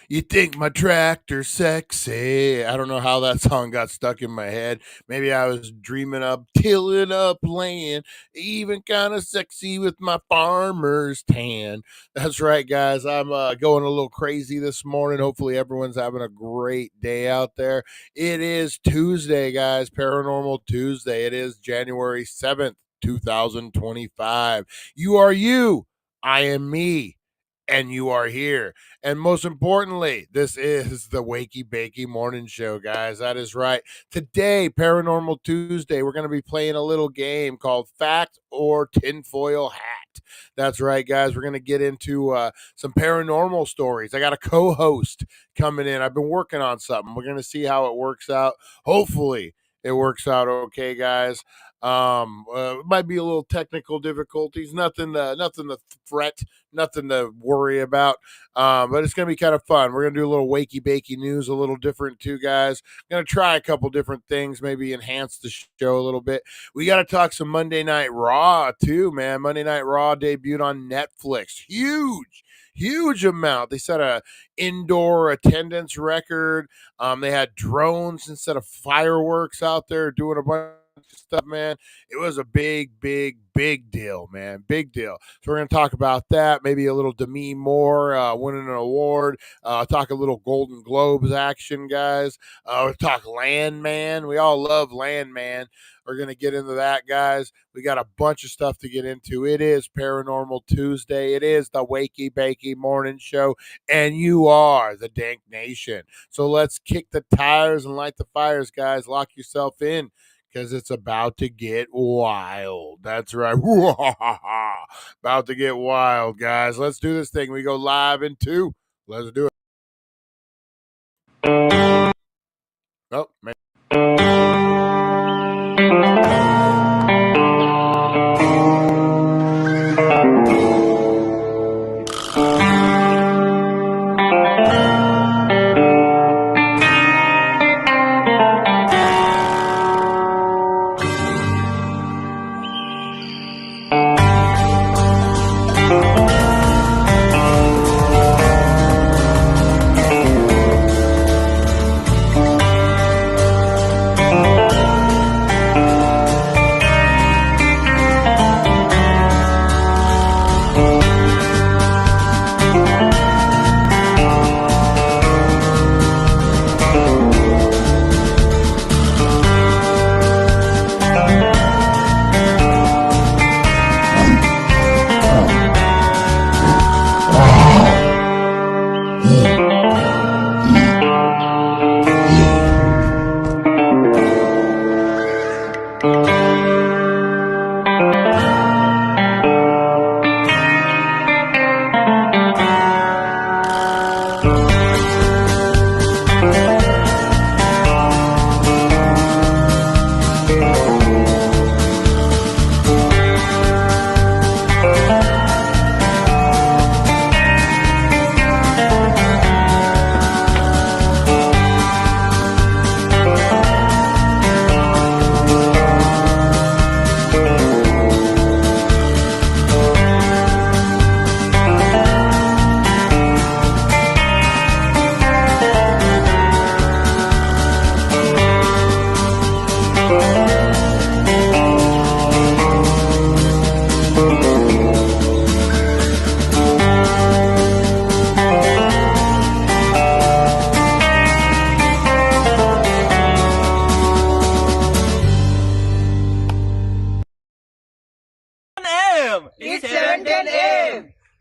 You think my tractor's sexy. I don't know how that song got stuck in my head. Maybe I was dreaming of tilling up land, even kind of sexy with my farmer's tan. That's right, guys. I'm going a little crazy this morning. Hopefully everyone's having a great day out there. It is Tuesday, guys. Paranormal Tuesday. It is January 7th, 2025. You are you. I am me. And you are here. And most importantly, this is the Wakey Bakey Morning Show, guys. That is right. Today, Paranormal Tuesday, we're going to be playing a little game called Fact or Tinfoil Hat. That's right, guys. We're going to get into some paranormal stories. I got a co-host coming in. I've been working on something. We're going to see how it works out. Hopefully, it works out okay, guys. Might be a little technical difficulties, nothing to fret, nothing to worry about. But it's gonna be kind of fun. We're gonna do a little wakey bakey news, a little different too, guys. Gonna try a couple different things, maybe enhance the show a little bit. We got to talk some Monday Night Raw too, man. Monday Night Raw debuted on Netflix. Huge amount. They set a indoor attendance record. They had drones instead of fireworks out there doing a bunch stuff, man. It was a big deal, man. Big deal. So we're going to talk about that. Maybe a little Demi Moore winning an award. Talk a little Golden Globes action, guys. We'll talk Landman. We all love Landman. We're going to get into that, guys. We got a bunch of stuff to get into. It is Paranormal Tuesday. It is the Wakey Bakey Morning Show. And you are the Dank Nation. So let's kick the tires and light the fires, guys. Lock yourself in, because it's about to get wild. That's right. About to get wild, guys. Let's do this thing. We go live in 2. Let's do it. Oh, man.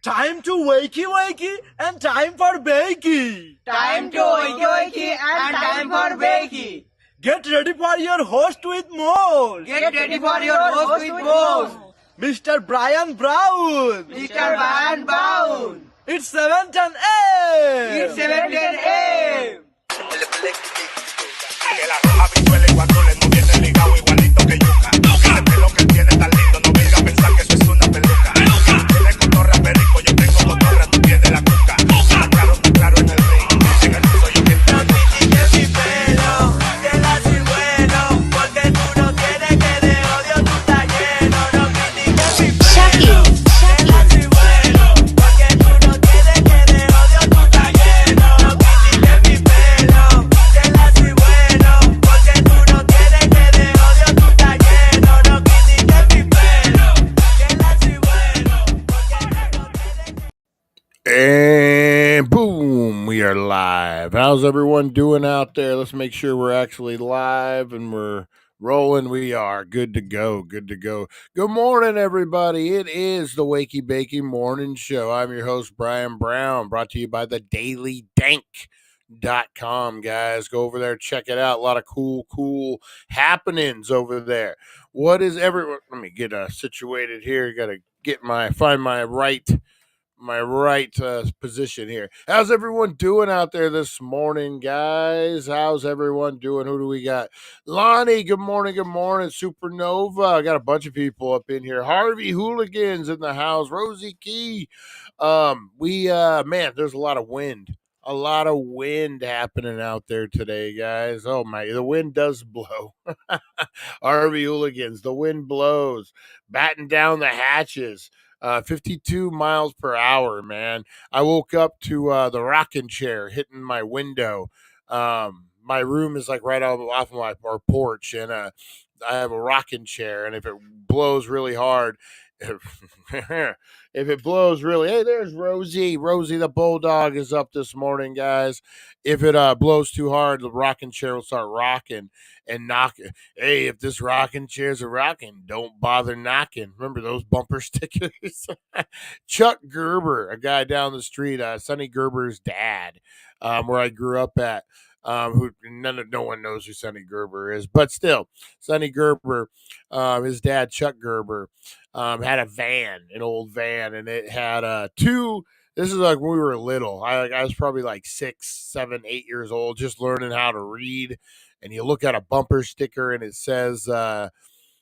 Time to wakey wakey and time for bakey. Time to wakey wakey and time for bakey. Get ready for your host with more. Get ready for your host with more. Mr. Brian Brown. Mr. Brian Brown. It's 7:10 a.m. It's 7:10 a.m. are live. How's everyone doing out there? Let's make sure we're actually live and we're rolling. We are good to go. Good to go. Good morning, everybody. It is the Wakey Bakey Morning Show. I'm your host, Brian Brown, brought to you by the Daily Dank.com, guys. Go over there, check it out. A lot of cool happenings over there. What is everyone? Let me get situated here. Got to find my right position here. How's everyone doing out there this morning, guys? How's everyone doing? Who do we got? Lonnie, good morning. Supernova, I got a bunch of people up in here. Harvey Hooligans in the house. Rosie Key. Man, there's a lot of wind. A lot of wind happening out there today, guys. Oh my, the wind does blow. Harvey Hooligans, the wind blows, batten down the hatches. 52 miles per hour, man. I woke up to the rocking chair hitting my window. My room is like right off of our porch, and I have a rocking chair, and if it blows really hard, if it blows really, hey, there's Rosie. Rosie the bulldog is up this morning, guys. If it blows too hard, the rocking chair will start rocking and knocking. Hey, if this rocking chair's a rocking, don't bother knocking. Remember those bumper stickers? Chuck Gerber, a guy down the street, Sonny Gerber's dad, where I grew up at. Who no one knows who Sonny Gerber is, but still, Sonny Gerber, his dad Chuck Gerber, had an old van, and it had two. This is like when we were little. I was probably like 6, 7, 8 years old, just learning how to read. And you look at a bumper sticker, and it says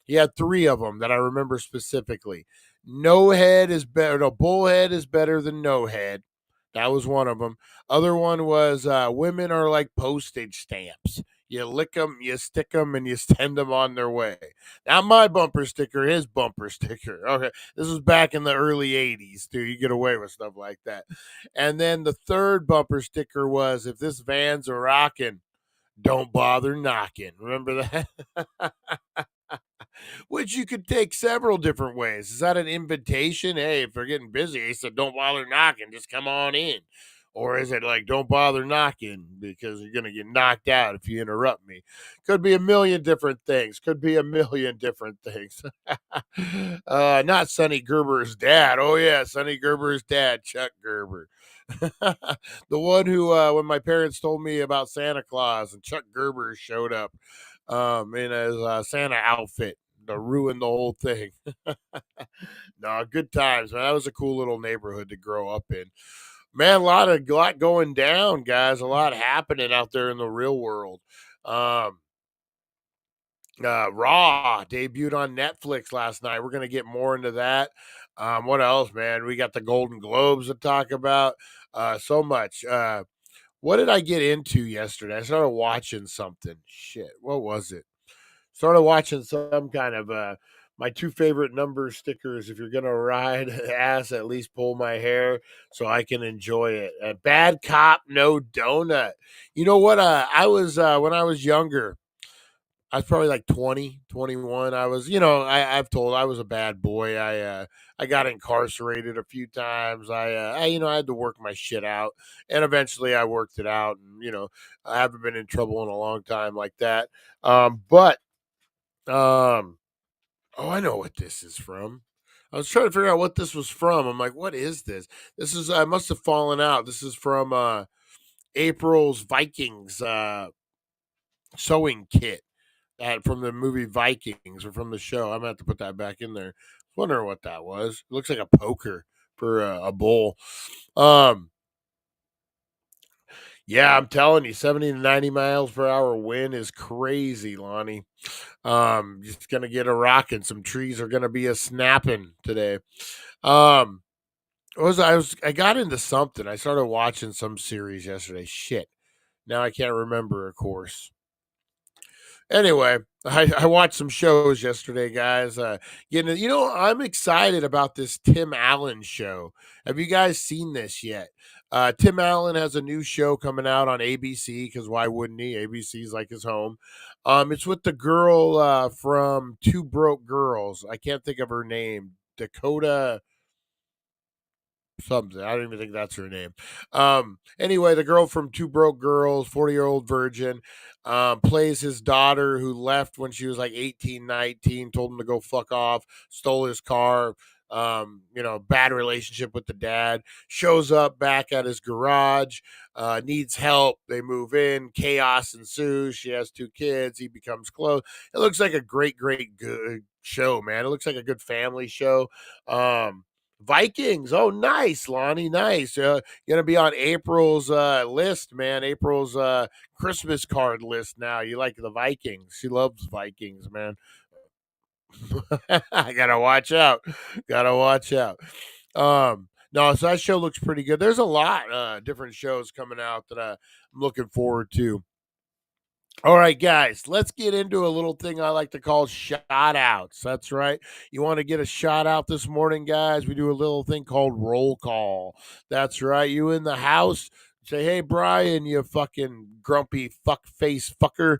he had 3 of them that I remember specifically. No head is better. No, bullhead is better than no head. That was one of them. Other one was women are like postage stamps. You lick them, you stick them, and you send them on their way. Not my bumper sticker, his bumper sticker. Okay, this was back in the early 80s, dude. You get away with stuff like that. And then the third bumper sticker was, if this van's a rockin', don't bother knocking. Remember that? Which you could take several different ways. Is that an invitation? Hey, if they're getting busy, he said, don't bother knocking, just come on in. Or is it like, don't bother knocking because you're going to get knocked out if you interrupt me? Could be a million different things. Not Sonny Gerber's dad. Oh, yeah, Sonny Gerber's dad, Chuck Gerber. The one who, when my parents told me about Santa Claus and Chuck Gerber showed up in his Santa outfit to ruin the whole thing. No, good times, man. That was a cool little neighborhood to grow up in. Man, a lot going down, guys. A lot happening out there in the real world. Raw debuted on Netflix last night. We're gonna get more into that. What else, man? We got the Golden Globes to talk about. So much. What did I get into yesterday? I started watching something. Shit, what was it? Started watching some kind of my 2 favorite number stickers. If you're gonna ride ass, at least pull my hair so I can enjoy it. Bad cop, no donut. You know what? I was when I was younger. I was probably like 20, 21. I was, I've told I was a bad boy. I got incarcerated a few times. I had to work my shit out, and eventually I worked it out. And I haven't been in trouble in a long time like that. But oh, I know what this is from. I was trying to figure out what this was from. I'm like, what is this? I must have fallen out. This is from April's Vikings sewing kit from the movie Vikings or from the show. I'm gonna have to put that back in there. Wondering what that was. It looks like a poker for a bull. Yeah, I'm telling you, 70 to 90 miles per hour wind is crazy, Lonnie. Just gonna get a rocking. Some trees are gonna be a snapping today. Um, I got into something. I started watching some series yesterday. Shit. Now I can't remember, of course. Anyway, I watched some shows yesterday, guys. I'm excited about this Tim Allen show. Have you guys seen this yet? Tim Allen has a new show coming out on ABC because why wouldn't he? ABC's like his home. It's with the girl from Two Broke Girls. I can't think of her name. Dakota. something. I don't even think that's her name. Anyway, the girl from Two Broke Girls, 40-year-old virgin, plays his daughter who left when she was like 18, 19, told him to go fuck off, stole his car. Bad relationship with the dad. Shows up back at his garage, needs help. They move in, chaos ensues. She has 2 kids. He becomes close. It looks like a great, great good show, man. It looks like a good family show. Vikings. Oh, nice, Lonnie. Nice. Gonna be on April's list, man. April's Christmas card list now. You like the Vikings. She loves Vikings, man. I gotta watch out. Gotta watch out. No, so that show looks pretty good. There's a lot different shows coming out that I'm looking forward to. All right, guys, let's get into a little thing I like to call shout outs. That's right. You want to get a shout out this morning, guys? We do a little thing called roll call. That's right. You in the house, say, hey, Brian, you fucking grumpy fuck face fucker.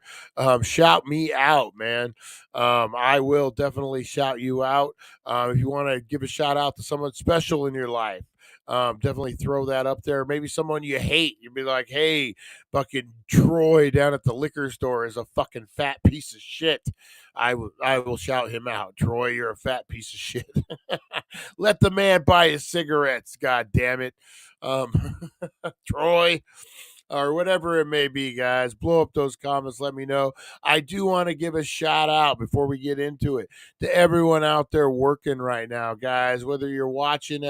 Shout me out, man. I will definitely shout you out. If you want to give a shout out to someone special in your life, definitely throw that up there. Maybe someone you hate. You'd be like, hey, fucking Troy down at the liquor store is a fucking fat piece of shit. I will shout him out. Troy, you're a fat piece of shit. Let the man buy his cigarettes, god damn it. Troy, or whatever it may be, guys. Blow up those comments. Let me know. I do want to give a shout out before we get into it to everyone out there working right now, guys. Whether you're watching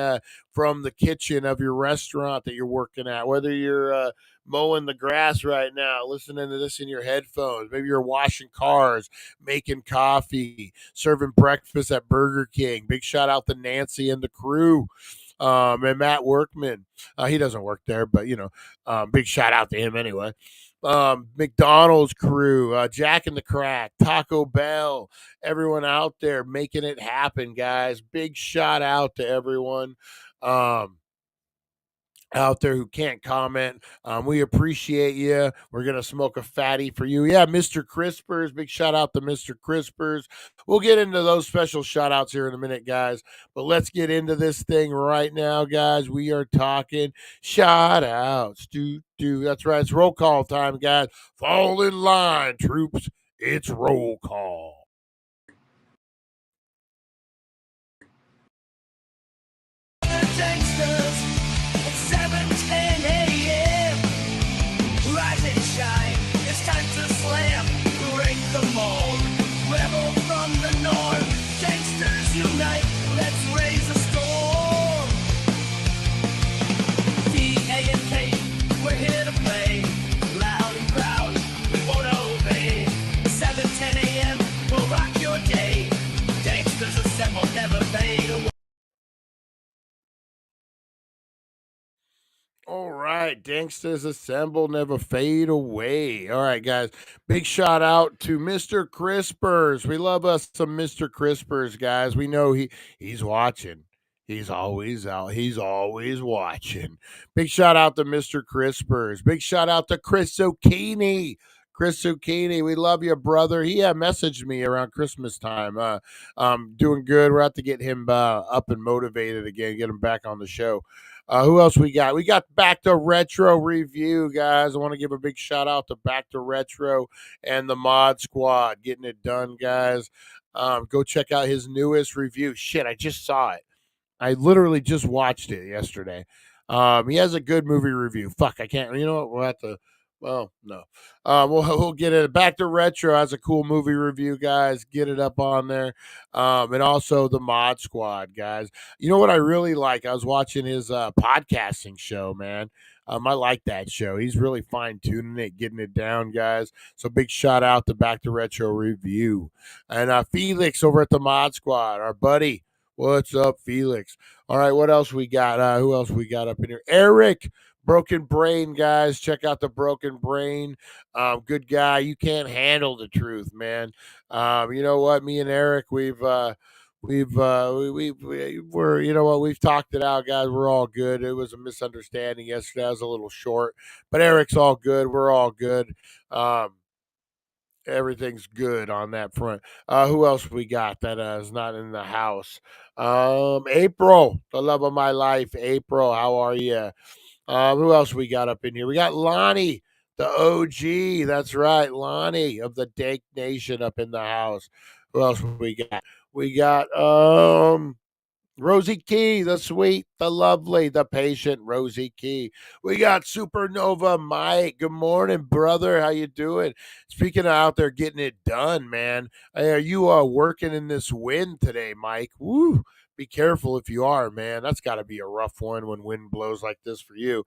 from the kitchen of your restaurant that you're working at, whether you're mowing the grass right now, listening to this in your headphones, maybe you're washing cars, making coffee, serving breakfast at Burger King. Big shout out to Nancy and the crew. And Matt Workman. He doesn't work there, but big shout out to him anyway. McDonald's crew, Jack and the Crack, Taco Bell, everyone out there making it happen, guys. Big shout out to everyone. Out there who can't comment. We appreciate you. We're going to smoke a fatty for you. Yeah, Mr. Crispers. Big shout out to Mr. Crispers. We'll get into those special shout outs here in a minute, guys. But let's get into this thing right now, guys. We are talking shout outs. That's right. It's roll call time, guys. Fall in line, troops. It's roll call. All right, Danksters Assemble, never fade away. All right, guys, big shout out to Mr. Crispers. We love us some Mr. Crispers, guys. We know he's watching. He's always out. He's always watching. Big shout out to Mr. Crispers. Big shout out to Chris Zucchini. Chris Zucchini, we love you, brother. He messaged me around Christmas time. Doing good. We're out to get him up and motivated again, get him back on the show. Who else we got? We got Back to Retro Review, guys. I want to give a big shout out to Back to Retro and the Mod Squad getting it done, guys. Go check out his newest review. Shit, I just saw it. I literally just watched it yesterday. He has a good movie review. Fuck, I can't. You know what? We'll have to. Well, no. We'll get it. Back to Retro has a cool movie review, guys. Get it up on there. And also the Mod Squad, guys. You know what I really like? I was watching his podcasting show, man. I like that show. He's really fine tuning it, getting it down, guys. So big shout out to Back to Retro Review. And Felix over at the Mod Squad, our buddy. What's up, Felix? All right, what else we got? Who else we got up in here? Eric, Broken Brain, guys. Check out the Broken Brain. Good guy. You can't handle the truth, man. You know what? Me and Eric, we're you know what? We've talked it out, guys. We're all good. It was a misunderstanding yesterday. I was a little short, but Eric's all good. We're all good. everything's good on that front. Who else we got that is not in the house? April, the love of my life. April, how are you? Who else we got up in here? We got Lonnie, the OG. That's right, Lonnie of the Dank Nation up in the house. Who else we got? We got Rosie Key, the sweet, the lovely, the patient Rosie Key. We got Supernova Mike. Good morning, brother. How you doing? Speaking of out there getting it done, man. Are you working in this wind today, Mike? Woo! Be careful if you are, man. That's got to be a rough one when wind blows like this for you.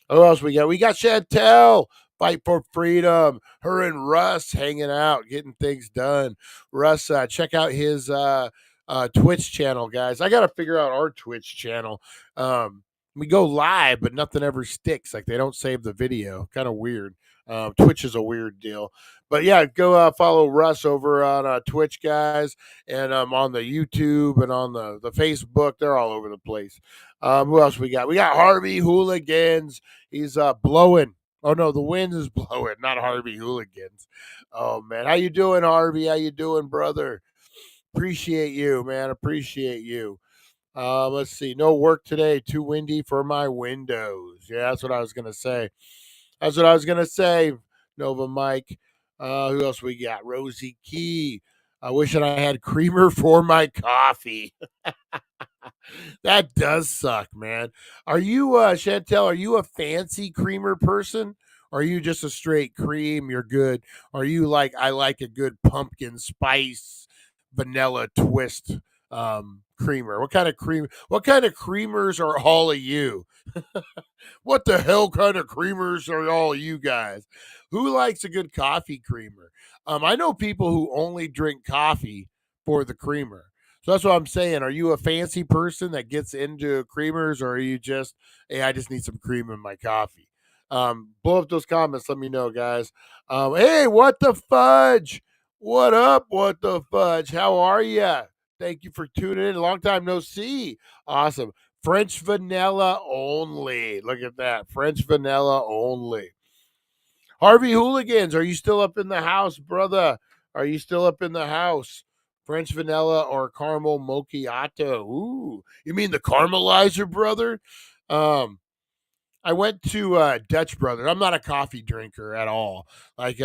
Who else we got? We got Chantel. Fight for freedom. Her and Russ hanging out, getting things done. Russ, check out his Twitch channel, guys. I got to figure out our Twitch channel. We go live, but nothing ever sticks. Like they don't save the video. Kind of weird. Twitch is a weird deal. But yeah, go follow Russ over on Twitch, guys, and on the YouTube and on the Facebook. They're all over the place. Who else we got? We got Harvey Hooligans. He's blowing. Oh no, the wind is blowing, not Harvey Hooligans. Oh man, how you doing, Harvey? How you doing, brother? Appreciate you, man. Appreciate you. Let's see. No work today. Too windy for my windows. Yeah, that's what I was gonna say. That's what I was gonna say. Nova Mike. Who else we got? Rosie Key. I wish that I had creamer for my coffee. That does suck, man. Are you, Chantel, are you a fancy creamer person? Or are you just a straight cream? You're good. Are you like, I like a good pumpkin spice vanilla twist creamer? What kind of cream? What kind of creamers are all of you? What the hell kind of creamers are all you guys? Who likes a good coffee creamer? I know people who only drink coffee for the creamer. So that's what I'm saying. Are you a fancy person that gets into creamers, or are you just, hey, I just need some cream in my coffee? Blow up those comments. Let me know, guys. Hey, what the fudge? What up? What the fudge? How are you? Thank you for tuning in. Long time no see. Awesome. French vanilla only. Look at that. French vanilla only. Harvey Hooligans, are you still up in the house, brother? Are you still up in the house? French vanilla or caramel macchiato? Ooh, you mean the caramelizer, brother? I went to Dutch Brothers. I'm not a coffee drinker at all. Like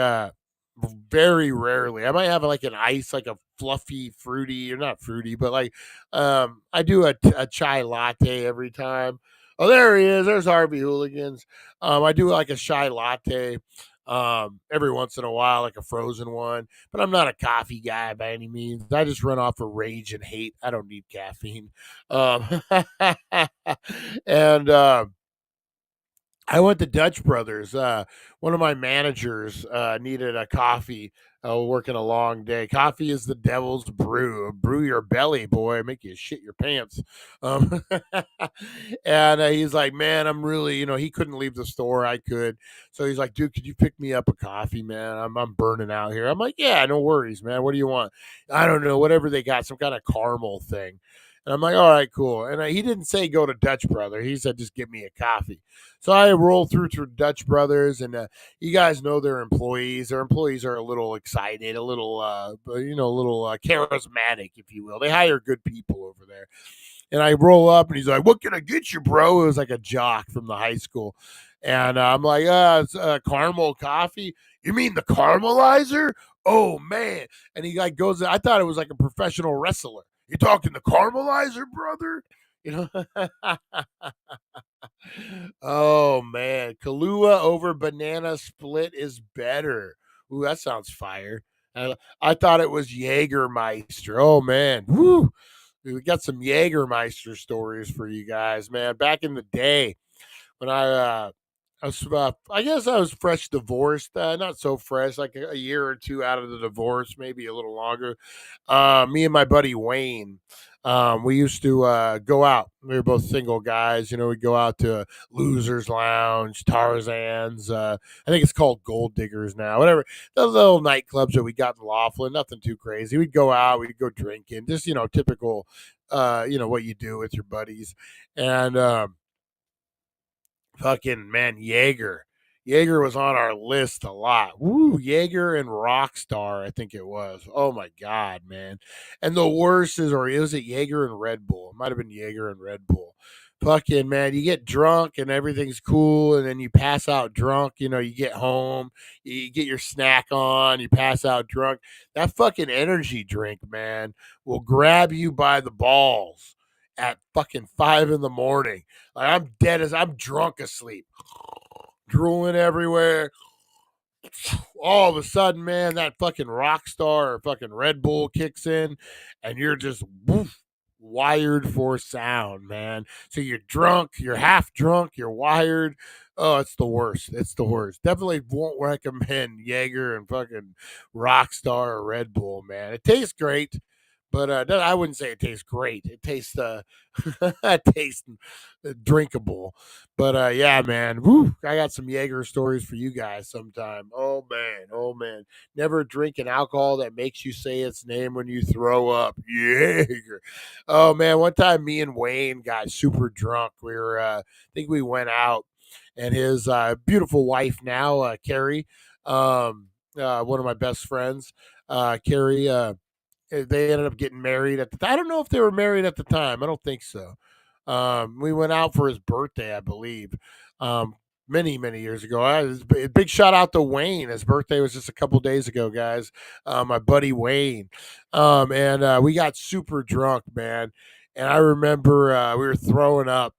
very rarely. I might have like an ice, like a fluffy, fruity, or not fruity, but like I do a chai latte every time. Oh, there he is. There's Harvey Hooligans. I do like a chai latte every once in a while, like a frozen one. But I'm not a coffee guy by any means. I just run off of rage and hate. I don't need caffeine. And I went to Dutch Brothers. One of my managers needed a coffee. Working a long day. Coffee is the devil's brew. Brew your belly, boy. Make you shit your pants. Um, and he's like, man, I'm really, he couldn't leave the store. I could. So he's like, dude, could you pick me up a coffee, man? I'm burning out here. I'm like, yeah, no worries, man. What do you want? I don't know. Whatever they got, some kind of caramel thing. And I'm like, all right, cool. And he didn't say go to Dutch Brother. He said just give me a coffee. So I roll through to Dutch Brothers, and you guys know their employees. Their employees are a little excited, a little, charismatic, if you will. They hire good people over there. And I roll up, and he's like, "What can I get you, bro?" It was like a jock from the high school, and I'm like, "It's caramel coffee." You mean the caramelizer? Oh man! And he like goes. I thought it was like a professional wrestler. You talking the caramelizer, brother? Oh man, Kahlua over banana split is better. Ooh, that sounds fire. I thought it was Jägermeister. Oh man, woo! We got some Jägermeister stories for you guys, man. Back in the day when I was, I guess I was fresh divorced, not so fresh, like a year or two out of the divorce, maybe a little longer. Me and my buddy Wayne, we used to go out. We were both single guys. We'd go out to Losers Lounge, Tarzan's. I think it's called Gold Diggers now. Whatever. The little nightclubs that we got in Laughlin. Nothing too crazy. We'd go out. We'd go drinking. Just typical. What you do with your buddies, and fucking man, Jaeger. Jaeger was on our list a lot. Woo, Jaeger and Rockstar, I think it was. Oh my God, man. And the worst is, or was it Jaeger and Red Bull? It might have been Jaeger and Red Bull. Fucking man, you get drunk and everything's cool, and then you pass out drunk. You get home, you get your snack on, you pass out drunk. That fucking energy drink, man, will grab you by the balls at fucking 5 in the morning. Like I'm drunk asleep, drooling everywhere. All of a sudden, man, that fucking Rockstar or fucking Red Bull kicks in, and you're just wired for sound, man. So you're drunk, you're half drunk, you're wired. Oh, it's the worst. It's the worst. Definitely won't recommend Jaeger and fucking Rockstar or Red Bull, man. It tastes great, but I wouldn't say it tastes great. It tastes it tastes drinkable. But yeah, man. Woo, I got some Jaeger stories for you guys sometime. Oh man, oh man. Never drink an alcohol that makes you say its name when you throw up. Jaeger. Oh man, one time me and Wayne got super drunk. We were I think we went out, and his beautiful wife now, Carrie, one of my best friends, Carrie, they ended up getting married at the time. I don't know if they were married at the time. I don't think so. We went out for his birthday, I believe, many, many years ago. Big shout out to Wayne. His birthday was just a couple days ago, guys. My buddy Wayne. And we got super drunk, man. And I remember we were throwing up,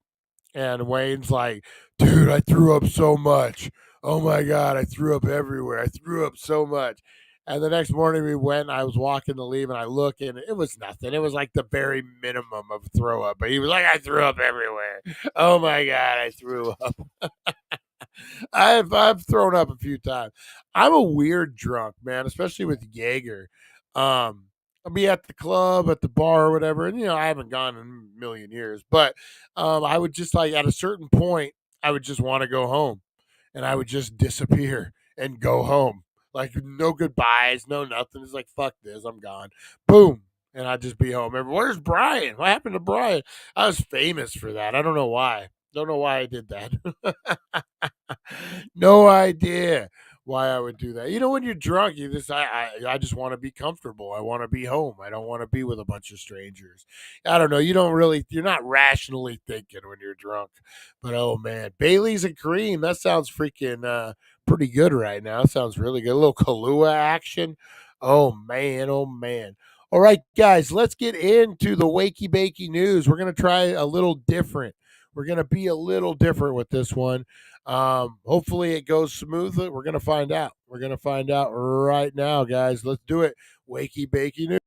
and Wayne's like, dude, I threw up so much. Oh my God, I threw up everywhere. I threw up so much. And the next morning we went, and I was walking to leave, and I look, and it was nothing. It was like the very minimum of throw up. But he was like, I threw up everywhere. Oh my God, I threw up. I've thrown up a few times. I'm a weird drunk, man, especially with Jaeger. I'll be at the club, at the bar, or whatever, and I haven't gone in a million years, but I would just like at a certain point, I would just want to go home, and I would just disappear and go home, like no goodbyes, no nothing. It's like fuck this, I'm gone. Boom. And I'd just be home. Where's Brian? What happened to Brian? I was famous for that. I don't know why. Don't know why I did that. No idea why I would do that. When you're drunk, you just I just want to be comfortable. I want to be home. I don't want to be with a bunch of strangers. I don't know. You're not rationally thinking when you're drunk. But oh man, Bailey's and cream. That sounds freaking pretty good right now. It sounds really good. A little Kahlua action. Oh man, oh man. All right, guys, let's get into the Wakey Bakey news. We're gonna try a little different. We're gonna be a little different with this one. Hopefully it goes smoothly. We're gonna find out. We're gonna find out right now, guys. Let's do it. Wakey Bakey news.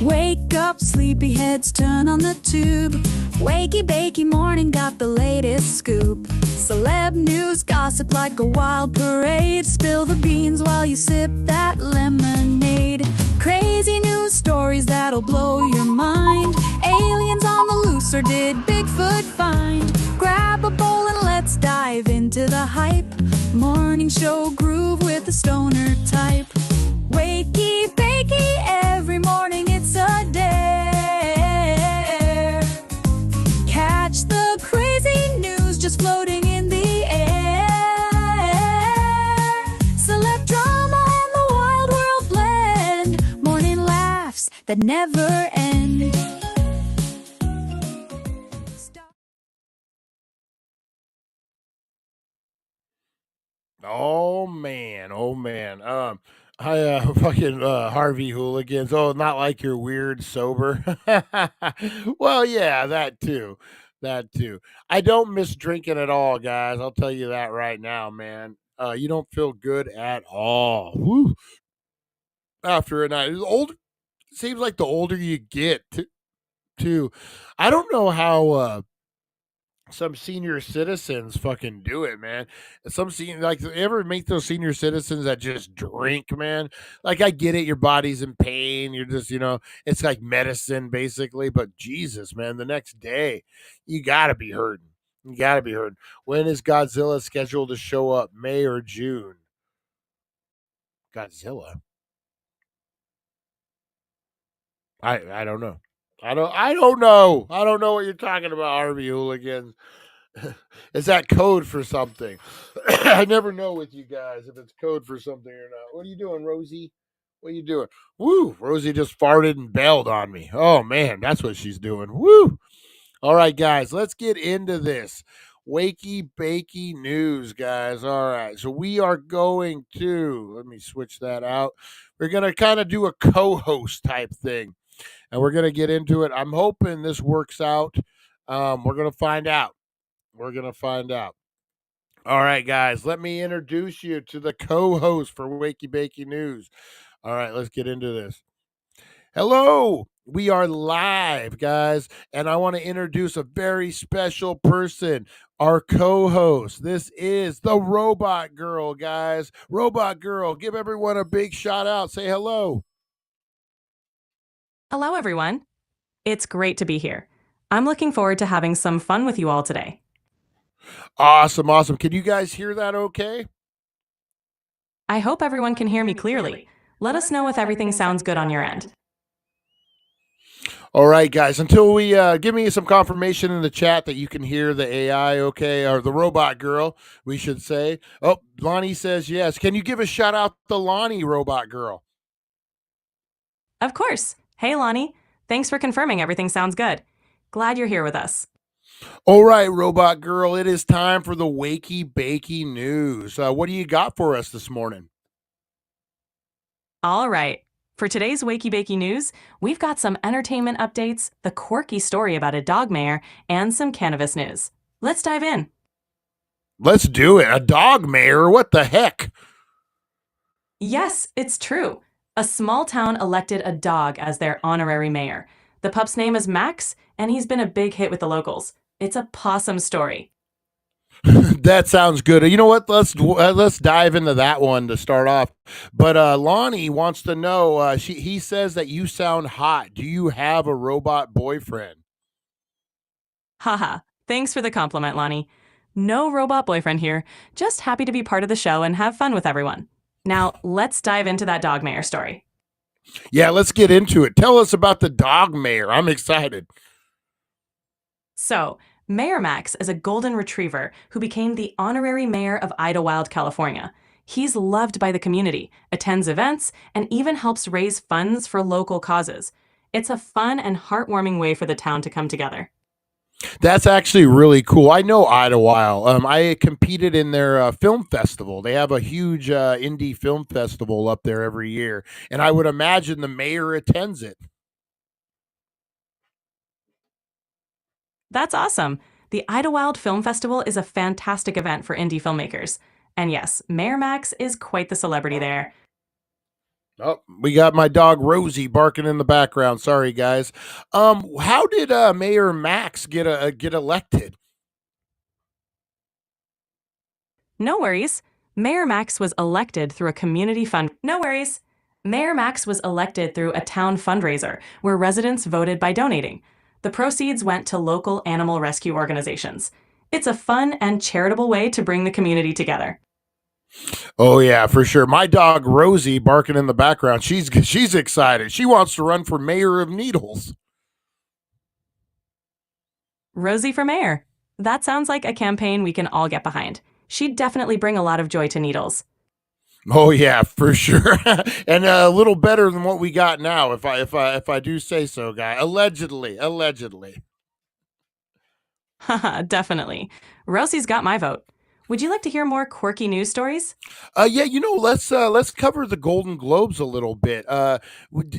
Wake up, sleepyheads, turn on the tube. Wakey Bakey Morning got the latest scoop. Celeb news, gossip like a wild parade. Spill the beans while you sip that lemonade. Crazy news stories that'll blow your mind. Aliens on the loose, or did Bigfoot find? Grab a bowl and let's dive into the hype. Morning show groove with the stoner type. Wakey Bakey, every morning it's a dare. Catch the crazy news just floating in the air. Celeb drama and the wild world blend. Morning laughs that never end. Oh man, oh man. Hi, fucking Harvey Hooligans. Oh, not like you're weird sober. Well, yeah, that too. That too. I don't miss drinking at all, guys. I'll tell you that right now, man. You don't feel good at all. Woo. After a night, the older seems like the older you get, too. I don't know how some senior citizens fucking do it, man. Some senior, like, you ever meet those senior citizens that just drink, man? Like, I get it, your body's in pain. You're just, it's like medicine basically. But Jesus, man, the next day, you gotta be hurting. You gotta be hurting. When is Godzilla scheduled to show up? May or June? Godzilla. I don't know. I don't know. I don't know what you're talking about, Army Hooligans. Is that code for something? I never know with you guys if it's code for something or not. What are you doing, Rosie? What are you doing? Woo! Rosie just farted and bailed on me. Oh man, that's what she's doing. Woo! All right, guys, let's get into this. Wakey Bakey News, guys. All right, so we are going to, let me switch that out. We're going to kind of do a co host type thing, and we're going to get into it. I'm hoping this works out. We're going to find out. We're going to find out. All right, guys, let me introduce you to the co host for Wakey Bakey News. All right, let's get into this. Hello, we are live, guys, and I want to introduce a very special person, our co host. This is the Robot Girl, guys. Robot Girl, give everyone a big shout out. Say hello. Hello, everyone. It's great to be here. I'm looking forward to having some fun with you all today. Awesome, awesome. Can you guys hear that okay? I hope everyone can hear me clearly. Let us know if everything sounds good on your end. All right, guys, until we give me some confirmation in the chat that you can hear the AI okay, or the Robot Girl, we should say. Oh, Lonnie says yes. Can you give a shout out to Lonnie, Robot Girl? Of course. Hey, Lonnie. Thanks for confirming everything sounds good. Glad you're here with us. All right, Robot Girl, it is time for the Wakey Bakey News. What do you got for us this morning? All right. For today's Wakey Bakey News, we've got some entertainment updates, the quirky story about a dog mayor, and some cannabis news. Let's dive in. Let's do it. A dog mayor? What the heck? Yes, it's true. A small town elected a dog as their honorary mayor. The pup's name is Max, and he's been a big hit with the locals. It's a possum story. That sounds good. You know what? Let's dive into that one to start off. But Lonnie wants to know. He says that you sound hot. Do you have a robot boyfriend? Haha. Thanks for the compliment, Lonnie. No robot boyfriend here. Just happy to be part of the show and have fun with everyone. Now, let's dive into that dog mayor story. Yeah, let's get into it. Tell us about the dog mayor. I'm excited. So, Mayor Max is a golden retriever who became the honorary mayor of Idlewild, California. He's loved by the community, attends events, and even helps raise funds for local causes. It's a fun and heartwarming way for the town to come together. That's actually really cool. I know Idlewild. I competed in their film festival. They have a huge indie film festival up there every year, and I would imagine the mayor attends it. That's awesome. The Idlewild Film Festival is a fantastic event for indie filmmakers. And yes, Mayor Max is quite the celebrity there. Oh, we got my dog Rosie barking in the background. Sorry, guys. How did Mayor Max get elected? No worries. Mayor Max was elected through a community fund. No worries. Mayor Max was elected through a town fundraiser where residents voted by donating. The proceeds went to local animal rescue organizations. It's a fun and charitable way to bring the community together. Oh yeah, for sure. My dog Rosie barking in the background. She's excited. She wants to run for mayor of Needles. Rosie for mayor. That sounds like a campaign we can all get behind. She'd definitely bring a lot of joy to Needles. Oh yeah, for sure, and a little better than what we got now, if I do say so, guy. Allegedly. Haha, definitely. Rosie's got my vote. Would you like to hear more quirky news stories? Yeah, let's cover the Golden Globes a little bit.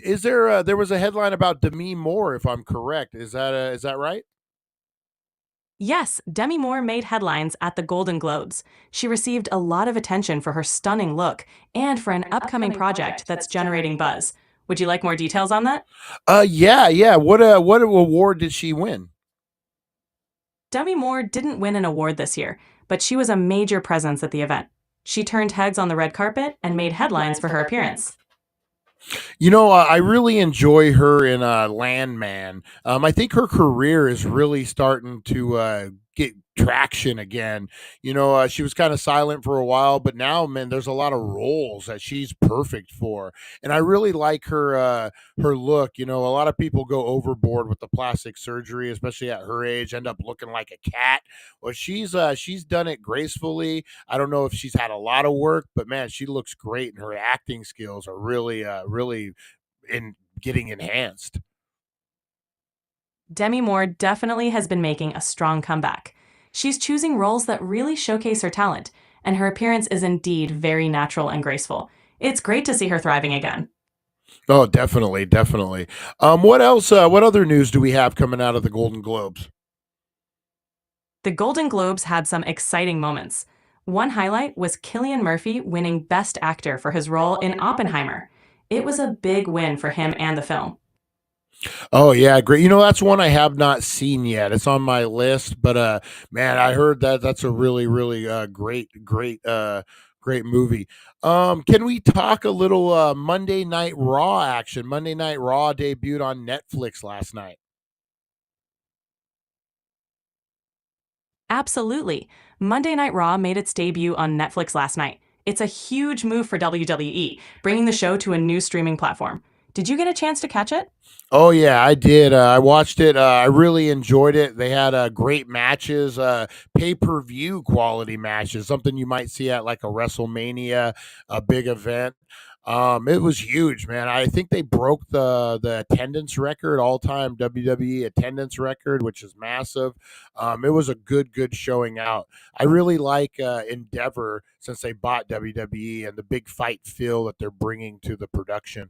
Is there there was a headline about Demi Moore, if I'm correct? Is that right? Yes, Demi Moore made headlines at the Golden Globes. She received a lot of attention for her stunning look and for an upcoming project that's generating buzz. Would you like more details on that? Yeah. What award did she win? Demi Moore didn't win an award this year, but she was a major presence at the event. She turned heads on the red carpet and made headlines for her appearance. You know, I really enjoy her in Landman. I think her career is really starting to get traction again. She was kind of silent for a while, but now, man, there's a lot of roles that she's perfect for, and I really like her look. A lot of people go overboard with the plastic surgery, especially at her age, end up looking like a cat. Well, she's done it gracefully. I don't know if she's had a lot of work, but man, she looks great, and her acting skills are really in getting enhanced. Demi Moore definitely has been making a strong comeback. She's choosing roles that really showcase her talent, and her appearance is indeed very natural and graceful. It's great to see her thriving again. Oh, definitely, definitely. What else? What other news do we have coming out of the Golden Globes? The Golden Globes had some exciting moments. One highlight was Cillian Murphy winning Best Actor for his role in Oppenheimer. It was a big win for him and the film. Oh yeah, great. That's one I have not seen yet. It's on my list, but man, I heard that that's a really great movie. Can we talk a little Monday Night Raw action? Monday Night Raw debuted on Netflix last night. Absolutely. Monday Night Raw made its debut on Netflix last night. It's a huge move for WWE, bringing the show to a new streaming platform. Did you get a chance to catch it? Oh yeah, I did. I watched it. I really enjoyed it. They had great matches, pay-per-view quality matches, something you might see at like a WrestleMania, a big event. It was huge, man. I think they broke the attendance record, all-time WWE attendance record, which is massive. It was a good showing out. I really like Endeavor since they bought WWE and the big fight feel that they're bringing to the production.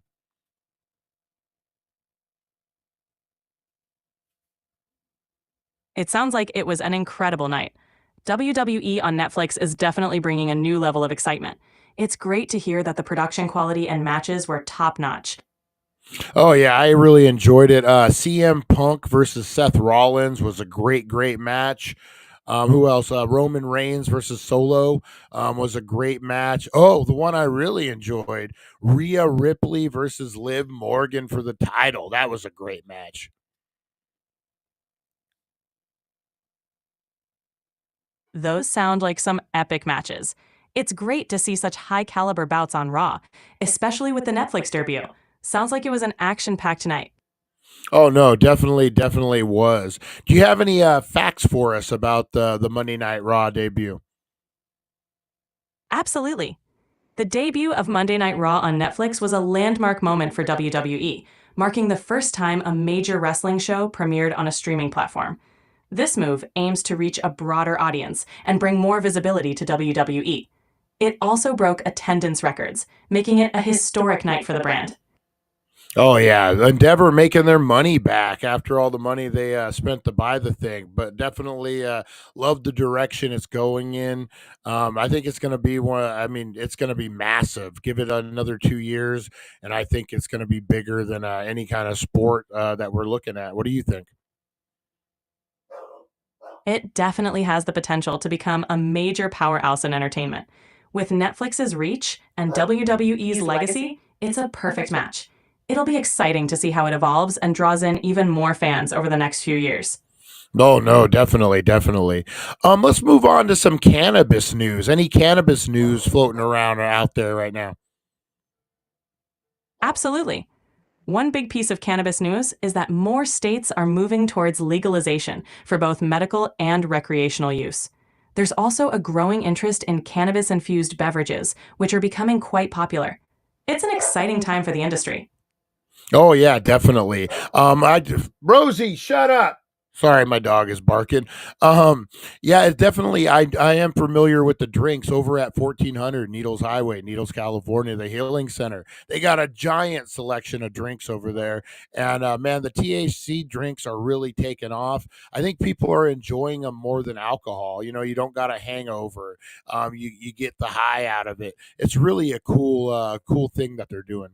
It sounds like it was an incredible night. WWE on Netflix is definitely bringing a new level of excitement. It's great to hear that the production quality and matches were top notch. Oh yeah, I really enjoyed it. CM Punk versus Seth Rollins was a great match. Who else? Roman Reigns versus Solo was a great match. Oh, the one I really enjoyed: Rhea Ripley versus Liv Morgan for the title. That was a great match. Those sound like some epic matches. It's great to see such high caliber bouts on Raw, especially with the Netflix debut. Sounds like it was an action packed night. Oh no, definitely was. Do you have any facts for us about the Monday Night Raw debut? Absolutely. The debut of Monday Night Raw on Netflix was a landmark moment for WWE, marking the first time a major wrestling show premiered on a streaming platform. This move aims to reach a broader audience and bring more visibility to WWE. It also broke attendance records, making it a historic night for the brand. Oh yeah, Endeavor making their money back after all the money they spent to buy the thing, but definitely love the direction it's going in. I think it's going to be one. I mean, it's going to be massive. Give it another 2 years, and I think it's going to be bigger than any kind of sport that we're looking at. What do you think? It definitely has the potential to become a major powerhouse in entertainment. With Netflix's reach and WWE's legacy, it's a perfect match. It'll be exciting to see how it evolves and draws in even more fans over the next few years. No, definitely. Let's move on to some cannabis news. Any cannabis news floating around or out there right now? Absolutely. One big piece of cannabis news is that more states are moving towards legalization for both medical and recreational use. There's also a growing interest in cannabis-infused beverages, which are becoming quite popular. It's an exciting time for the industry. Oh yeah, definitely. Rosie, shut up. Sorry, my dog is barking. Yeah, it definitely. I am familiar with the drinks over at 1400 Needles Highway, Needles, California, the Healing Center. They got a giant selection of drinks over there, and man, the THC drinks are really taking off. I think people are enjoying them more than alcohol. You don't got a hangover. You get the high out of it. It's really a cool thing that they're doing.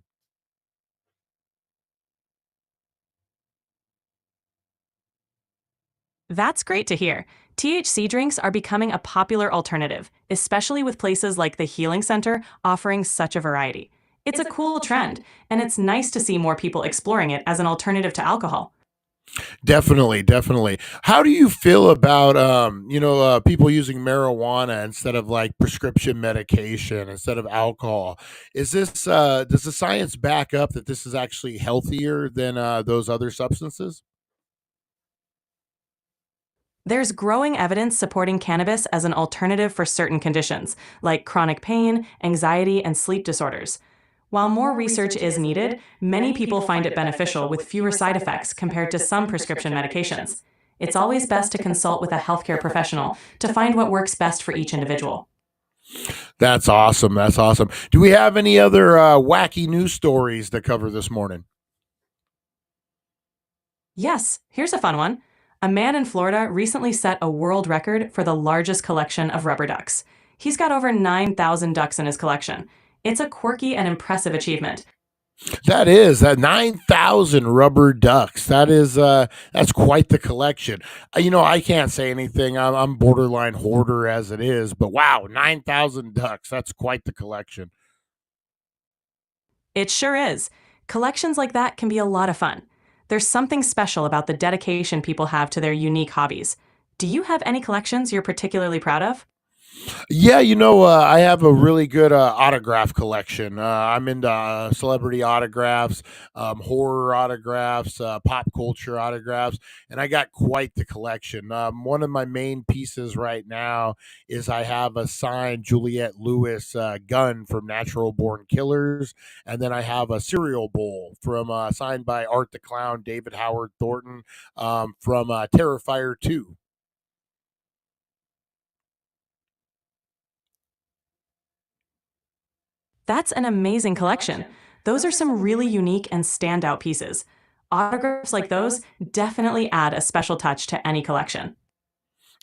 That's great to hear. THC drinks are becoming a popular alternative, especially with places like the Healing Center offering such a variety. It's a cool trend, and it's nice to see more people exploring it as an alternative to alcohol. Definitely, definitely. How do you feel about people using marijuana instead of like prescription medication, instead of alcohol? Is this does the science back up that this is actually healthier than those other substances? There's growing evidence supporting cannabis as an alternative for certain conditions, like chronic pain, anxiety, and sleep disorders. While more research is needed, many people find it beneficial with fewer side effects compared to some prescription medications. It's always best to consult with a healthcare professional to find what works best for each individual. That's awesome. That's awesome. Do we have any other wacky news stories to cover this morning? Yes, here's a fun one. A man in Florida recently set a world record for the largest collection of rubber ducks. He's got over 9,000 ducks in his collection. It's a quirky and impressive achievement. That is that 9,000 rubber ducks. That's quite the collection. I can't say anything. I'm borderline hoarder as it is, but wow, 9,000 ducks. That's quite the collection. It sure is. Collections like that can be a lot of fun. There's something special about the dedication people have to their unique hobbies. Do you have any collections you're particularly proud of? Yeah, I have a really good autograph collection. I'm into celebrity autographs, horror autographs, pop culture autographs, and I got quite the collection. One of my main pieces right now is I have a signed Juliette Lewis gun from Natural Born Killers, and then I have a cereal bowl from signed by Art the Clown, David Howard Thornton from Terrifier 2. That's an amazing collection. Those are some really unique and standout pieces. Autographs like those definitely add a special touch to any collection.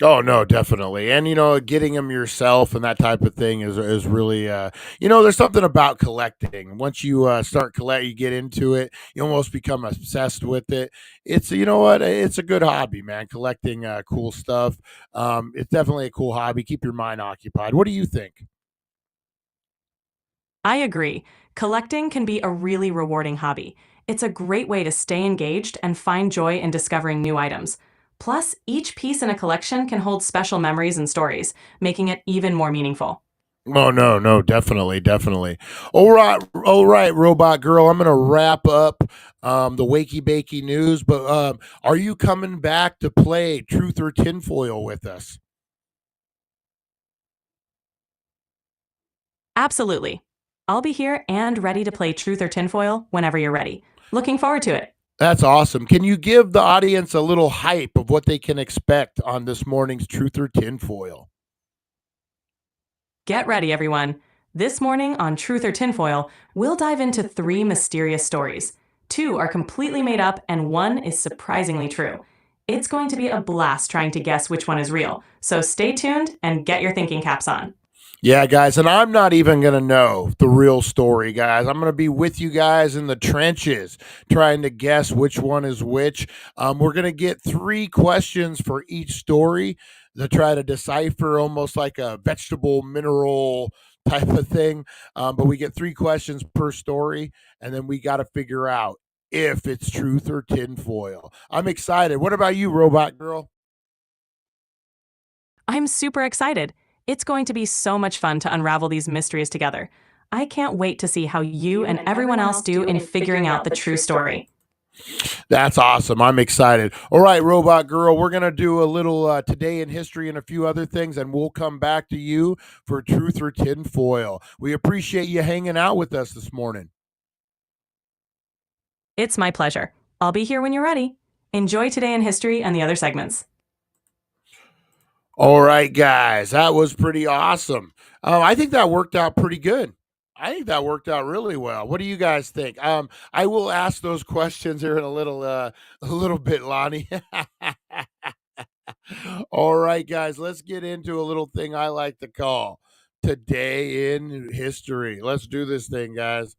Oh no, definitely, and getting them yourself and that type of thing is really there's something about collecting. Once you start collect, you get into it, you almost become obsessed with it. It's it's a good hobby, man. Collecting cool stuff. It's definitely a cool hobby. Keep your mind occupied. What do you think? I agree. Collecting can be a really rewarding hobby. It's a great way to stay engaged and find joy in discovering new items. Plus, each piece in a collection can hold special memories and stories, making it even more meaningful. Oh no, no, definitely, definitely. All right, robot girl. I'm gonna wrap up the Wakey Bakey news, but are you coming back to play Truth or Tinfoil with us? Absolutely. I'll be here and ready to play Truth or Tinfoil whenever you're ready. Looking forward to it. That's awesome. Can you give the audience a little hype of what they can expect on this morning's Truth or Tinfoil? Get ready, everyone. This morning on Truth or Tinfoil, we'll dive into 3 mysterious stories. 2 are completely made up, and 1 is surprisingly true. It's going to be a blast trying to guess which one is real, so stay tuned and get your thinking caps on. Yeah, guys, and I'm not even going to know the real story, guys. I'm going to be with you guys in the trenches trying to guess which one is which. We're going to get 3 questions for each story to try to decipher, almost like a vegetable mineral type of thing. But we get 3 questions per story, and then we got to figure out if it's truth or tinfoil. I'm excited. What about you, robot girl? I'm super excited. It's going to be so much fun to unravel these mysteries together. I can't wait to see how you and everyone else do in figuring out the true story. That's awesome. I'm excited. All right, robot girl, we're going to do a little today in history and a few other things, and we'll come back to you for truth or tinfoil. We appreciate you hanging out with us this morning. It's my pleasure. I'll be here when you're ready. Enjoy Today in History and the other segments. All right, guys, that was pretty awesome. I think that worked out pretty good. I think that worked out really well. What do you guys think? I will ask those questions here in a little bit, Lonnie. All right, guys, let's get into a little thing I like to call Today in History. Let's do this thing, guys.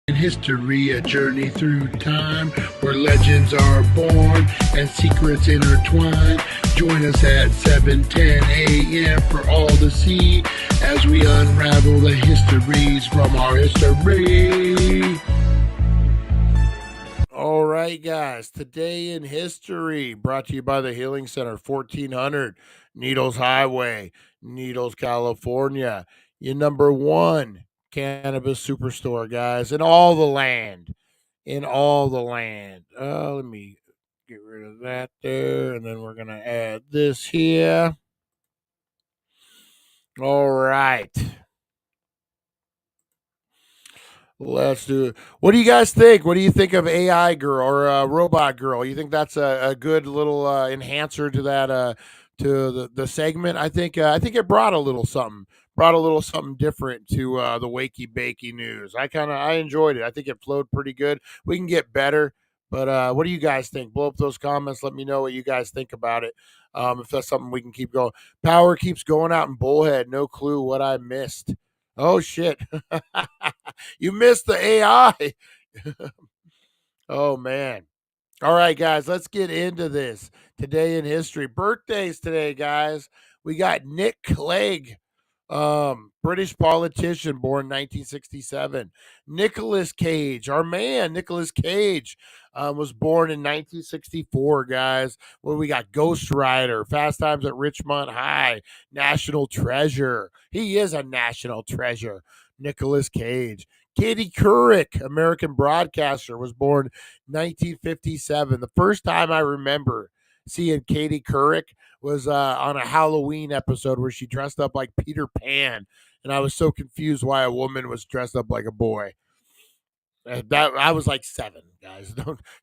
In history, a journey through time where legends are born and secrets intertwine. Join us at 7:10 a.m. for all to see as we unravel the histories from our history. All right, guys. Today in history, brought to you by the Healing Center, 1400 Needles Highway, Needles, California. Your number one cannabis superstore, guys, in all the land. In all the land. Let me get rid of that there, and then we're going to add this here. All right. Let's do it. What do you guys think? What do you think of AI girl or robot girl? You think that's a good little enhancer to that to the segment? I think it brought a little something. Brought a little something different to the Wakey Bakey news. I enjoyed it. I think it flowed pretty good. We can get better, but what do you guys think? Blow up those comments. Let me know what you guys think about it. If that's something we can keep going. Power keeps going out in Bullhead. No clue what I missed. Oh shit. You missed the AI. Oh man. All right, guys, let's get into this. Today in history. Birthdays today, guys. We got Nick Clegg, British politician, born 1967. Nicolas Cage, our man, Nicolas Cage, was born in 1964, guys. Well, we got Ghost Rider, Fast Times at Richmond High, National Treasure. He is a national treasure, Nicolas Cage. Katie Couric, American broadcaster, was born 1957. The first time I remember seeing Katie Couric was on a Halloween episode where she dressed up like Peter Pan, and I was so confused why a woman was dressed up like a boy. That I was like 7, guys.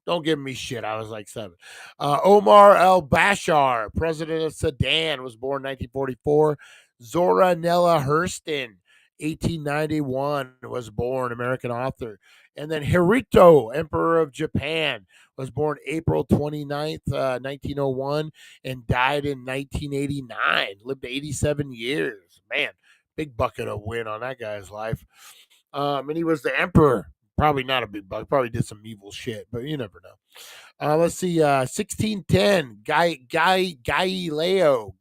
Don't give me shit. I was like 7. Omar El Bashar, president of Sudan, was born 1944. Zora Neale Hurston, 1891, was born, American author. And then Hirohito, Emperor of Japan, was born April 29th, 1901, and died in 1989. Lived 87 years. Man, big bucket of win on that guy's life. And he was the emperor. Probably not a big buck. Probably did some evil shit, but you never know. Let's see. 1610, Galileo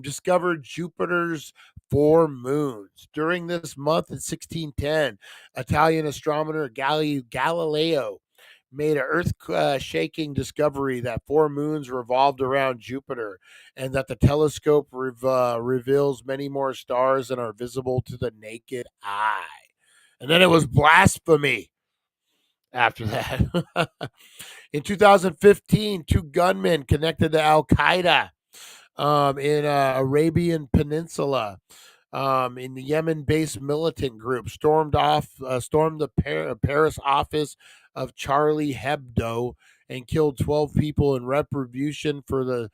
discovered Jupiter's 4 moons. During this month in 1610, Italian astronomer Galileo made an earth-shaking discovery that 4 moons revolved around Jupiter, and that the telescope reveals many more stars than are visible to the naked eye. And then it was blasphemy after that. In 2015, 2 gunmen connected to Al Qaeda in Arabian Peninsula, in the Yemen-based militant group, stormed the Paris office of Charlie Hebdo and killed 12 people in retribution for the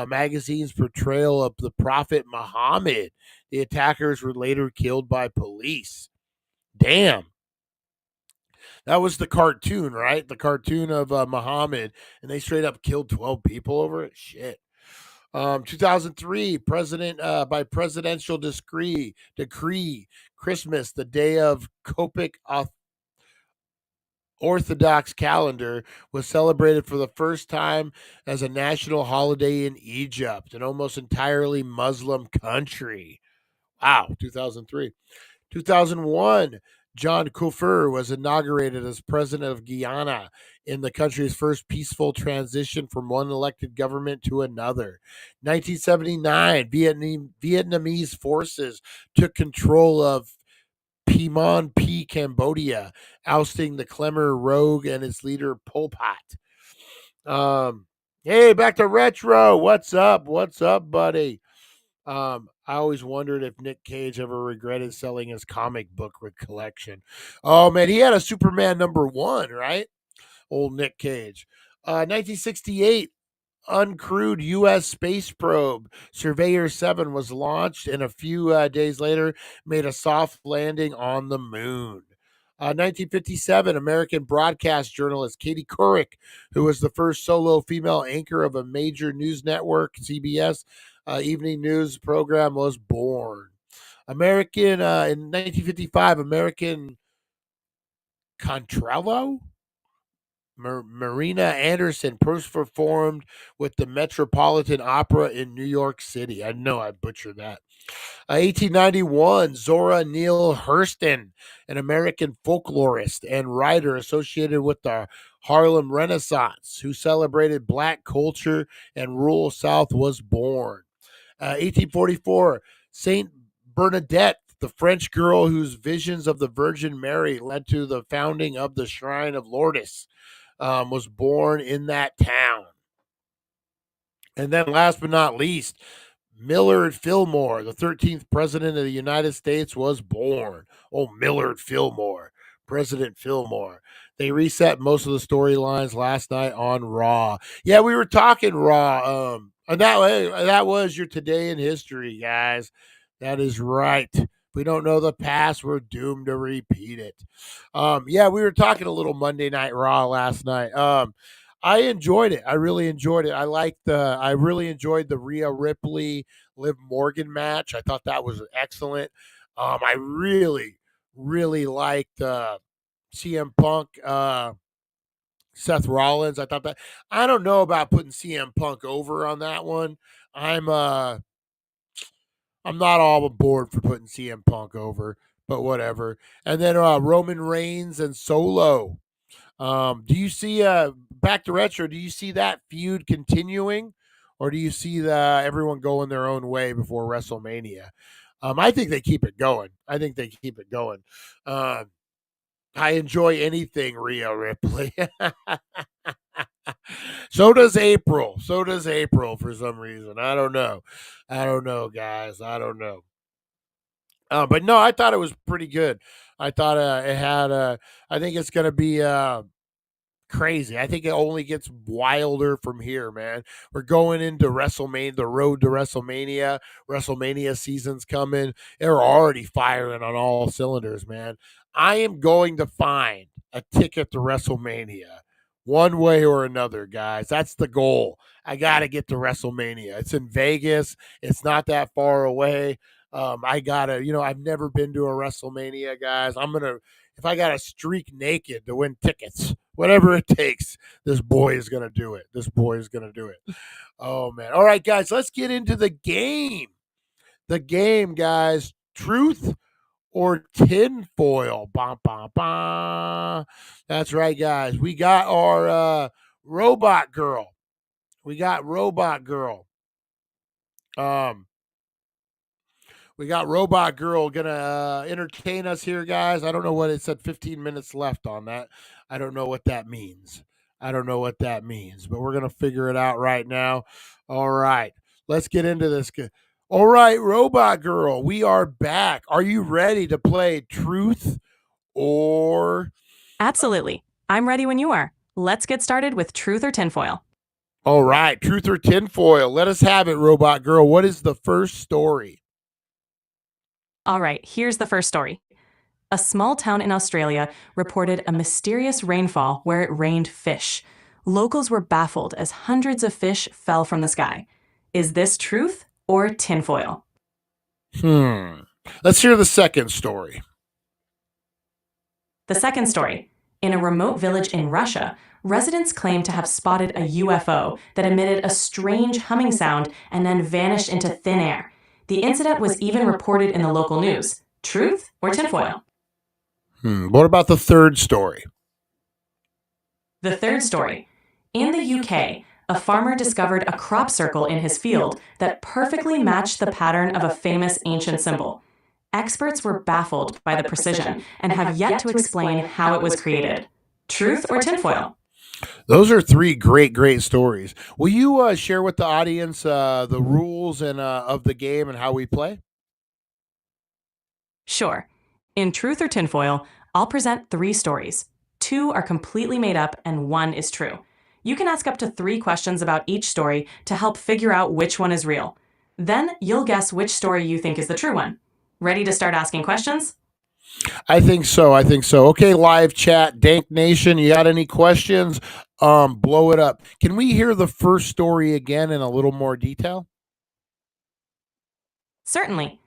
magazine's portrayal of the Prophet Muhammad. The attackers were later killed by police. Damn. That was the cartoon, right? The cartoon of Muhammad, and they straight up killed 12 people over it. Shit. 2003, by presidential decree, Christmas, the day of Coptic Orthodox calendar, was celebrated for the first time as a national holiday in Egypt, an almost entirely Muslim country. Wow, 2003. 2001, John Kufuor was inaugurated as president of Guyana in the country's first peaceful transition from one elected government to another. 1979, Vietnamese forces took control of Phnom Penh, Cambodia, ousting the Khmer Rouge and its leader Pol Pot. Hey, back to retro. What's up? What's up, buddy? I always wondered if Nick Cage ever regretted selling his comic book collection. Oh man, he had a Superman #1, right? Old Nick Cage. 1968, uncrewed U.S. space probe Surveyor 7 was launched, and a few days later made a soft landing on the moon. 1957, American broadcast journalist Katie Couric, who was the first solo female anchor of a major news network, CBS, evening news program, was born. In 1955, American Contralto Marina Anderson first performed with the Metropolitan Opera in New York City. I know I butchered that. 1891, Zora Neale Hurston, an American folklorist and writer associated with the Harlem Renaissance, who celebrated Black culture and rural South, was born. 1844, Saint Bernadette, the French girl whose visions of the Virgin Mary led to the founding of the Shrine of Lourdes, was born in that town. And then, last but not least, Millard Fillmore, the 13th president of the United States, was born. Oh, Millard Fillmore, President Fillmore. They reset most of the storylines last night on Raw. Yeah, we were talking Raw. And that was your Today in History, guys. That is right. If we don't know the past, we're doomed to repeat it. Yeah, we were talking a little Monday Night Raw last night. I enjoyed it. I really enjoyed it. I really enjoyed the Rhea Ripley Liv Morgan match. I thought that was excellent. I really, really liked CM Punk, Seth Rollins. I thought that, I don't know about putting CM Punk over on that one. I'm not all aboard for putting CM Punk over, but whatever. And then Roman Reigns and Solo. Do you see back to retro? Do you see that feud continuing, or do you see everyone going their own way before WrestleMania? I think they keep it going. I enjoy anything Rhea Ripley. So does April. For some reason. I don't know, guys. I don't know. But no, I thought it was pretty good. I thought it had. I think it's going to be crazy. I think it only gets wilder from here, man. We're going into WrestleMania, the road to WrestleMania. WrestleMania season's coming. They're already firing on all cylinders, man. I am going to find a ticket to WrestleMania one way or another, guys. That's the goal. I got to get to WrestleMania. It's in Vegas. It's not that far away. I gotta, I've never been to a WrestleMania, guys. If I gotta streak naked to win tickets, whatever it takes, this boy is gonna do it. Oh man. All right, guys, let's get into the game. The game, guys. Truth or tinfoil. Bah, bah, bah. That's right, guys. We got our robot girl. We got Robot Girl gonna entertain us here, guys. I don't know what it said. 15 minutes left on that. I don't know what that means. But we're gonna figure it out right now. All right, let's get into this. All right, Robot Girl, we are back. Are you ready to play Truth or? Absolutely. I'm ready when you are. Let's get started with Truth or Tinfoil. All right, Truth or Tinfoil. Let us have it, Robot Girl. What is the first story? All right, here's the first story. A small town in Australia reported a mysterious rainfall where it rained fish. Locals were baffled as hundreds of fish fell from the sky. Is this truth or tinfoil? Let's hear the second story. The second story. In a remote village in Russia, residents claim to have spotted a UFO that emitted a strange humming sound and then vanished into thin air. The incident was even reported in the local news. Truth or tinfoil? What about the third story? The third story. In the UK, a farmer discovered a crop circle in his field that perfectly matched the pattern of a famous ancient symbol. Experts were baffled by the precision and have yet to explain how it was created. Truth or tinfoil? Those are three great stories. Will you share with the audience the rules and of the game and how we play? Sure. In Truth or Tinfoil, I'll present 3 stories. 2 are completely made up and 1 is true. You can ask up to 3 questions about each story to help figure out which one is real. Then you'll guess which story you think is the true one. Ready to start asking questions? I think so. Okay, live chat, Dank Nation, you got any questions? Blow it up. Can we hear the first story again in a little more detail? Certainly.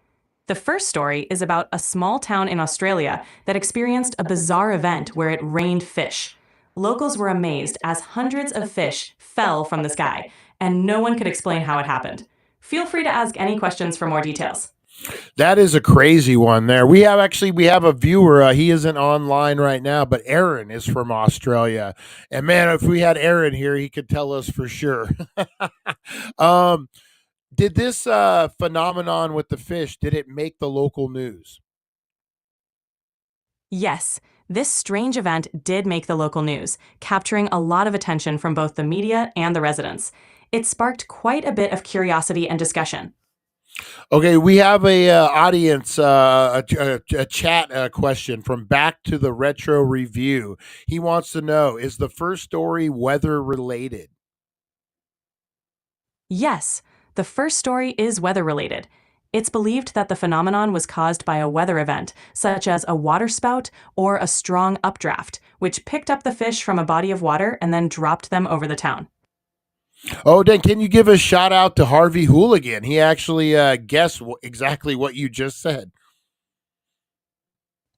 The first story is about a small town in Australia that experienced a bizarre event where it rained fish. Locals were amazed as hundreds of fish fell from the sky, and no one could explain how it happened. Feel free to ask any questions for more details. That is a crazy one there. We have a viewer. He isn't online right now, but Aaron is from Australia. And man, if we had Aaron here, he could tell us for sure. um, did this phenomenon with the fish, did it make the local news? Yes, this strange event did make the local news, capturing a lot of attention from both the media and the residents. It sparked quite a bit of curiosity and discussion. Okay, we have a audience, a chat question from Back to the Retro Review. He wants to know, is the first story weather related? Yes, the first story is weather-related. It's believed that the phenomenon was caused by a weather event, such as a waterspout or a strong updraft, which picked up the fish from a body of water and then dropped them over the town. Oh, Dan, can you give a shout out to Harvey Hooligan? He actually guessed exactly what you just said.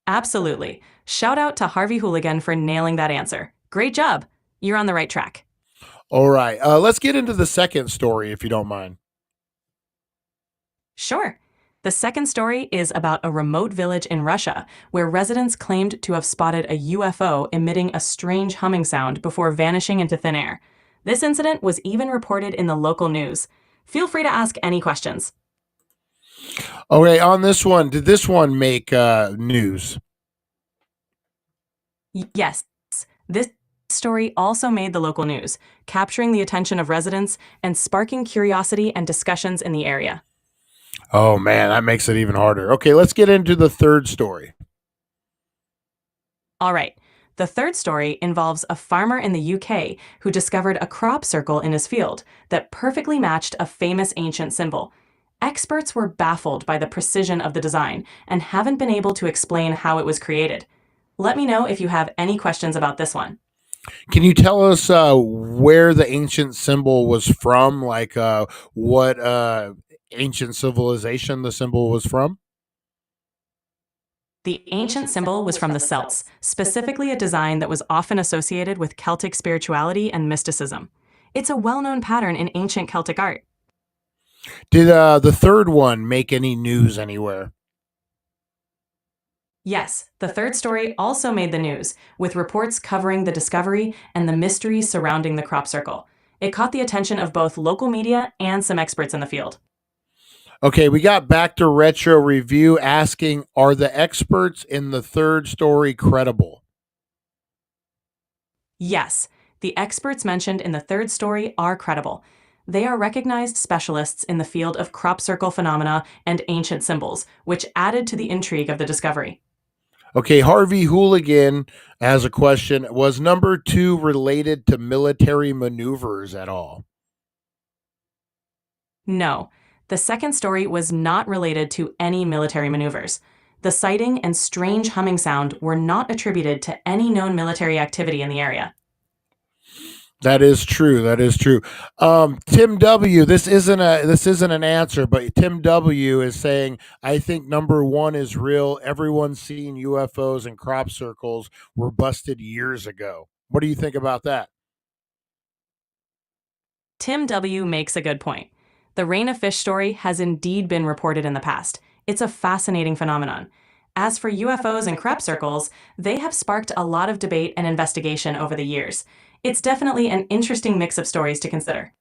Absolutely. Shout out to Harvey Hooligan for nailing that answer. Great job. You're on the right track. All right, let's get into the second story, if you don't mind. Sure. The second story is about a remote village in Russia where residents claimed to have spotted a UFO emitting a strange humming sound before vanishing into thin air. This incident was even reported in the local news. Feel free to ask any questions. Okay, on this one, did this one make news? Yes, this story also made the local news, capturing the attention of residents and sparking curiosity and discussions in the area. Oh, man, that makes it even harder. Okay, let's get into the third story. All right. The third story involves a farmer in the UK who discovered a crop circle in his field that perfectly matched a famous ancient symbol. Experts were baffled by the precision of the design and haven't been able to explain how it was created. Let me know if you have any questions about this one. Can you tell us where the ancient symbol was from? Like what ancient civilization the symbol was from? The ancient symbol was from the Celts, specifically a design that was often associated with Celtic spirituality and mysticism. It's a well-known pattern in ancient Celtic art. Did the third one make any news anywhere? Yes, the third story also made the news, with reports covering the discovery and the mystery surrounding the crop circle. It caught the attention of both local media and some experts in the field. Okay, we got Back to Retro Review asking, are the experts in the third story credible? Yes, the experts mentioned in the third story are credible. They are recognized specialists in the field of crop circle phenomena and ancient symbols, which added to the intrigue of the discovery. Okay, Harvey Hooligan has a question. Was number 2 related to military maneuvers at all? No, the second story was not related to any military maneuvers. The sighting and strange humming sound were not attributed to any known military activity in the area. That is true. That is true. Tim W. This isn't an answer, but Tim W. is saying, I think number 1 is real. Everyone's seen UFOs and crop circles were busted years ago. What do you think about that? Tim W. makes a good point. The rain of fish story has indeed been reported in the past. It's a fascinating phenomenon. As for UFOs and crop circles, they have sparked a lot of debate and investigation over the years. It's definitely an interesting mix of stories to consider.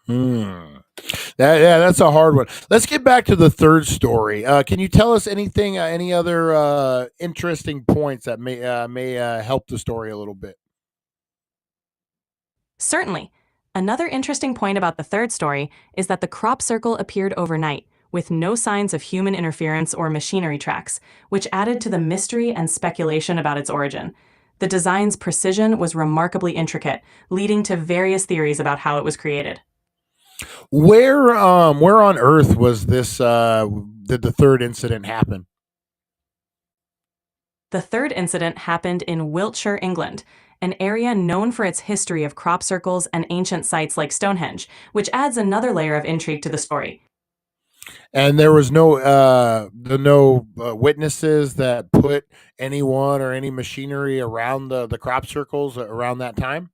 That's a hard one. Let's get back to the third story. Can you tell us anything, any other interesting points that may help the story a little bit? Certainly. Another interesting point about the third story is that the crop circle appeared overnight, with no signs of human interference or machinery tracks, which added to the mystery and speculation about its origin. The design's precision was remarkably intricate, leading to various theories about how it was created. Where on Earth was this? Did the third incident happen? The third incident happened in Wiltshire, England, an area known for its history of crop circles and ancient sites like Stonehenge, which adds another layer of intrigue to the story. And there was no witnesses that put anyone or any machinery around the crop circles around that time.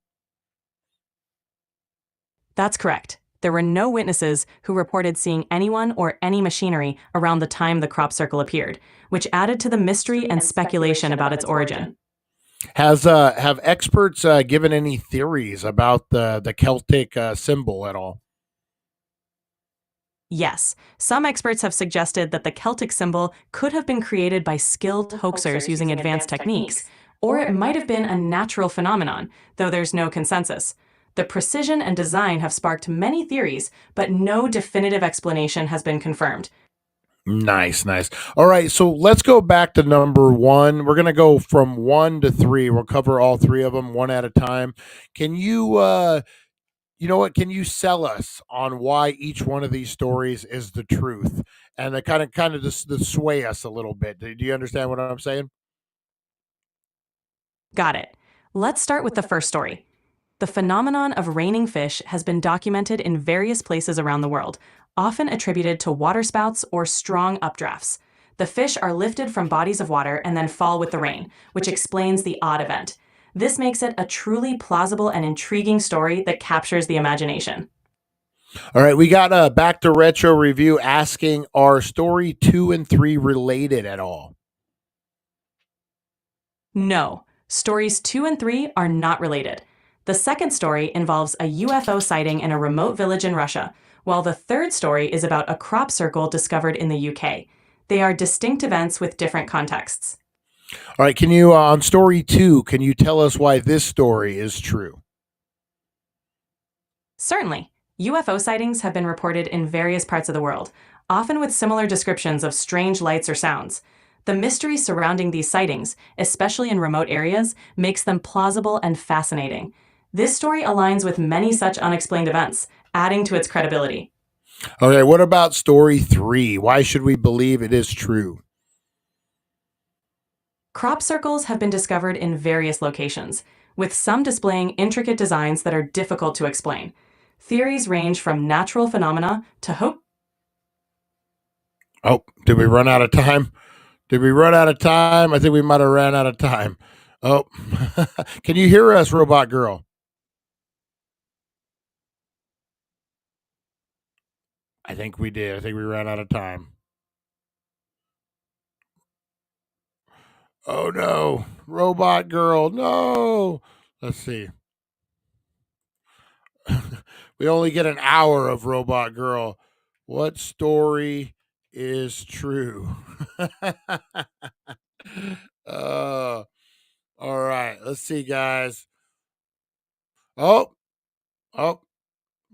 That's correct. There were no witnesses who reported seeing anyone or any machinery around the time the crop circle appeared, which added to the mystery and speculation about its origin. Have experts given any theories about the Celtic symbol at all? Yes, some experts have suggested that the Celtic symbol could have been created by skilled hoaxers using advanced techniques, or it might have been a natural phenomenon, though there's no consensus. The precision and design have sparked many theories, but no definitive explanation has been confirmed. Nice. All right, so let's go back to number one. We're gonna go from 1 to 3. We'll cover all three of them one at a time. Can you know what? Can you sell us on why each one of these stories is the truth, and that kind of just to sway us a little bit? Do you understand what I'm saying? Got it. Let's start with the first story. The phenomenon of raining fish has been documented in various places around the world, often attributed to waterspouts or strong updrafts. The fish are lifted from bodies of water and then fall with the rain, which explains the odd event. This makes it a truly plausible and intriguing story that captures the imagination. All right, we got a back to retro review asking, are story 2 and 3 related at all? No, stories 2 and 3 are not related. The second story involves a UFO sighting in a remote village in Russia, while the third story is about a crop circle discovered in the UK. They are distinct events with different contexts. All right, can you on story 2, can you tell us why this story is true? Certainly, UFO sightings have been reported in various parts of the world, often with similar descriptions of strange lights or sounds. The mystery surrounding these sightings, especially in remote areas, makes them plausible and fascinating. This story aligns with many such unexplained events, adding to its credibility. Okay, what about story 3? Why should we believe it is true? Crop circles have been discovered in various locations, with some displaying intricate designs that are difficult to explain. Theories range from natural phenomena to hope. Oh, did we run out of time? I think we might have ran out of time. Oh, can you hear us, Robot Girl? I think we did. I think we ran out of time. Oh no, Robot Girl, no. Let's see. We only get an hour of Robot Girl. What story is true? uh, all right. Let's see, guys. Oh,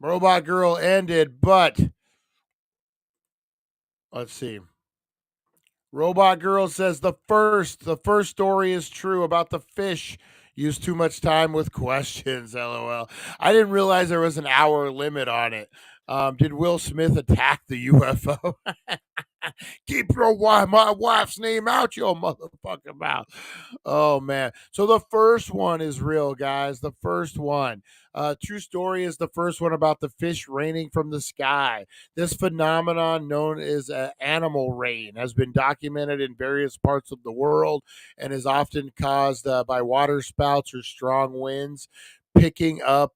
Robot Girl ended, but let's see. Robot Girl says the first story is true about the fish. Use too much time with questions. LOL. I didn't realize there was an hour limit on it. Did Will Smith attack the UFO? Keep my wife's name out your motherfucking mouth. Oh man. So the first one is real, guys. The first one. True story is the first one about the fish raining from the sky. This phenomenon, known as animal rain, has been documented in various parts of the world and is often caused by water spouts or strong winds picking up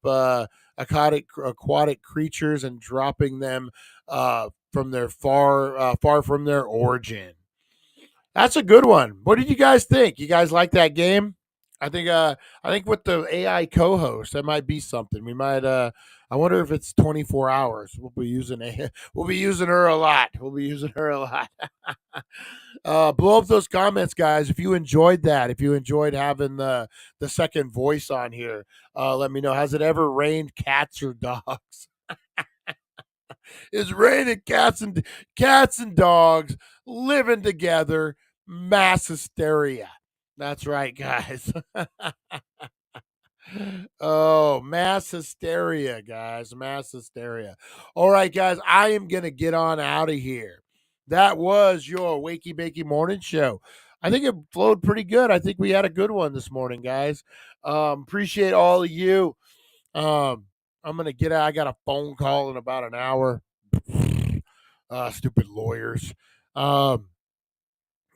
aquatic creatures and dropping them from their far from their origin. That's a good one. What did you guys think? You guys like that game? I think with the AI co-host, that might be something. We might I wonder if it's 24 hours. We'll be using her a lot. Blow up those comments, guys, if you enjoyed that. If you enjoyed having the second voice on here, let me know. Has it ever rained cats or dogs? It's raining cats and dogs living together. Mass hysteria. That's right, guys. Oh, mass hysteria, guys. Mass hysteria. All right, guys. I am gonna get on out of here. That was your Wakey Bakey Morning Show. I think it flowed pretty good. I think we had a good one this morning, guys. Appreciate all of you. I'm gonna get out. I got a phone call in about an hour. Stupid lawyers.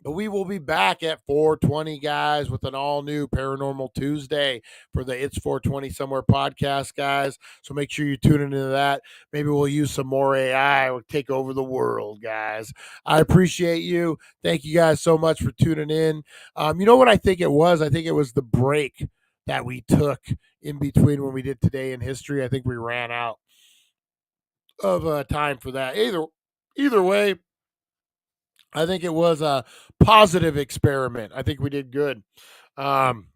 But we will be back at 4:20, guys, with an all-new Paranormal Tuesday for the It's 420 Somewhere podcast, guys. So make sure you tune into that. Maybe we'll use some more AI. We'll take over the world, guys. I appreciate you. Thank you guys so much for tuning in. You know what I think it was? I think it was the break that we took in between when we did Today in History. I think we ran out of time for that. Either way, I think it was a positive experiment. I think we did good. Definitely.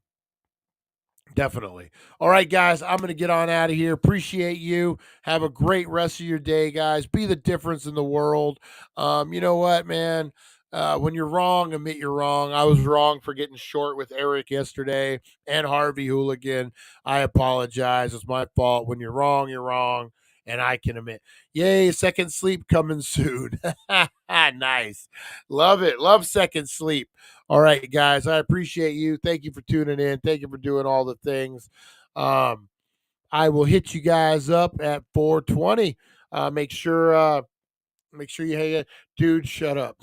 All right, guys, I'm going to get on out of here. Appreciate you. Have a great rest of your day, guys. Be the difference in the world. You know what, man? When you're wrong, admit you're wrong. I was wrong for getting short with Eric yesterday and Harvey Hooligan. I apologize. It's my fault. When you're wrong, you're wrong. And I can admit, yay, second sleep coming soon. Nice. Love it. Love second sleep. All right, guys, I appreciate you. Thank you for tuning in. Thank you for doing all the things. I will hit you guys up at 4:20. Make sure you hang it. Dude, shut up.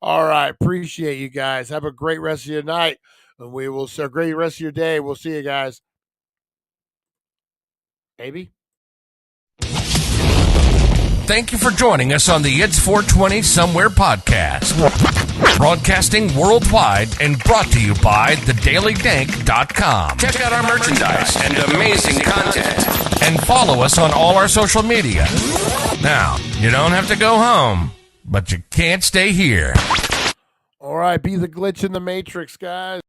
All right, appreciate you guys. Have a great rest of your night. And we will see a great rest of your day. We'll see you guys. Maybe. Thank you for joining us on the It's 420 Somewhere podcast. Broadcasting worldwide and brought to you by thedailydank.com. Check out our merchandise and amazing content. And follow us on all our social media. Now, you don't have to go home, but you can't stay here. All right, be the glitch in the matrix, guys.